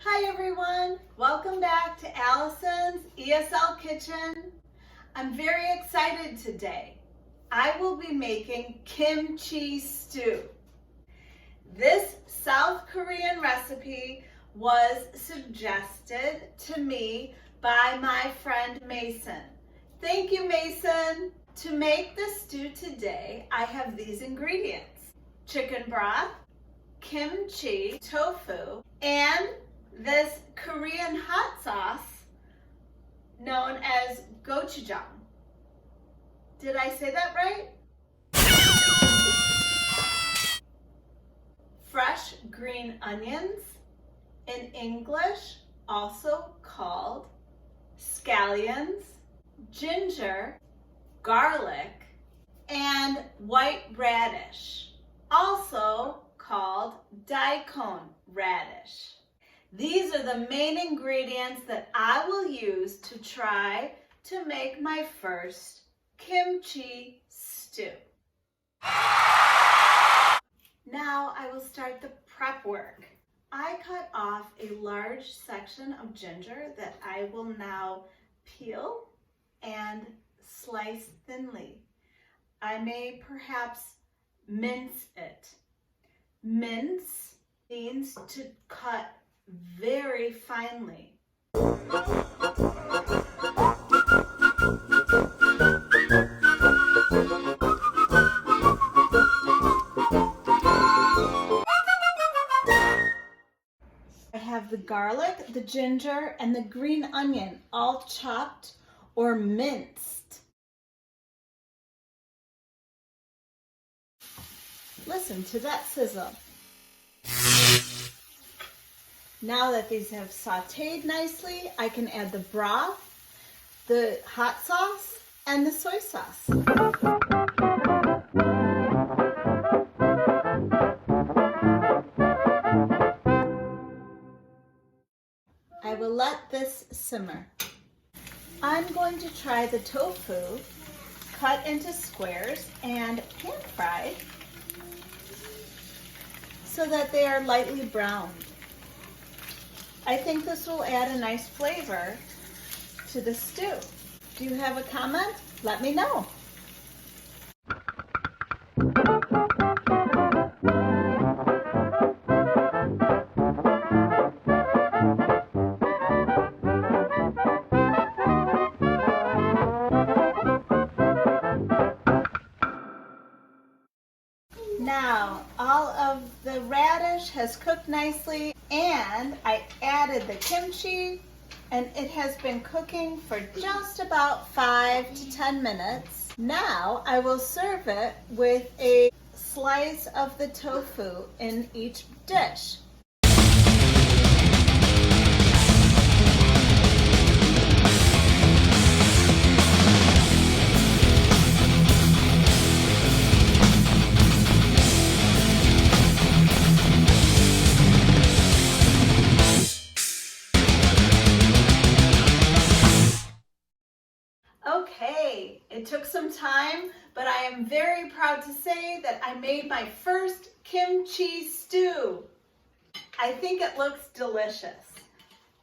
Hi everyone, welcome back to Allison's ESL Kitchen. I'm very excited today. I will be making kimchi stew. This South Korean recipe was suggested to me by my friend Mason. Thank you, Mason. To make the stew today, I have these ingredients: chicken broth, kimchi, tofu, and this Korean hot sauce known as gochujang. Did I say that right? Fresh green onions, in English also called scallions, ginger, garlic, and white radish, also called daikon radish. These are the main ingredients that I will use to try to make my first kimchi stew. Now I will start the prep work. I cut off a large section of ginger that I will now peel and slice thinly. I may perhaps mince it. Mince means to cut very finely. I have the garlic, the ginger, and the green onion all chopped or minced. Listen to that sizzle. Now that these have sauteed nicely, I can add the broth, the hot sauce, and the soy sauce. I will let this simmer. I'm going to try the tofu cut into squares and pan fried so that they are lightly browned. I think this will add a nice flavor to the stew. Do you have a comment? Let me know. Now, all of the radish has cooked nicely, and I added the kimchi, and it has been cooking for just about 5 to 10 minutes. Now I will serve it with a slice of the tofu in each dish. Okay, it took some time, but I am very proud to say that I made my first kimchi stew. I think it looks delicious.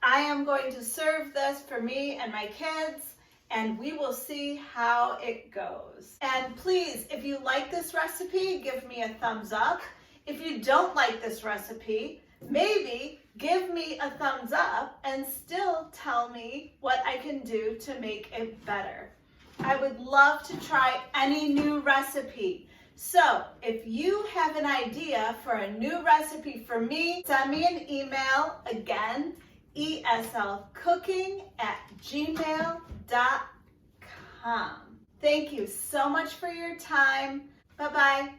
I am going to serve this for me and my kids, and we will see how it goes. And please, if you like this recipe, give me a thumbs up. If you don't like this recipe, maybe give me a thumbs up and still tell me what I can do to make it better. I would love to try any new recipe. So if you have an idea for a new recipe for me, send me an email, again, eslcooking@gmail.com. Thank you so much for your time. Bye-bye.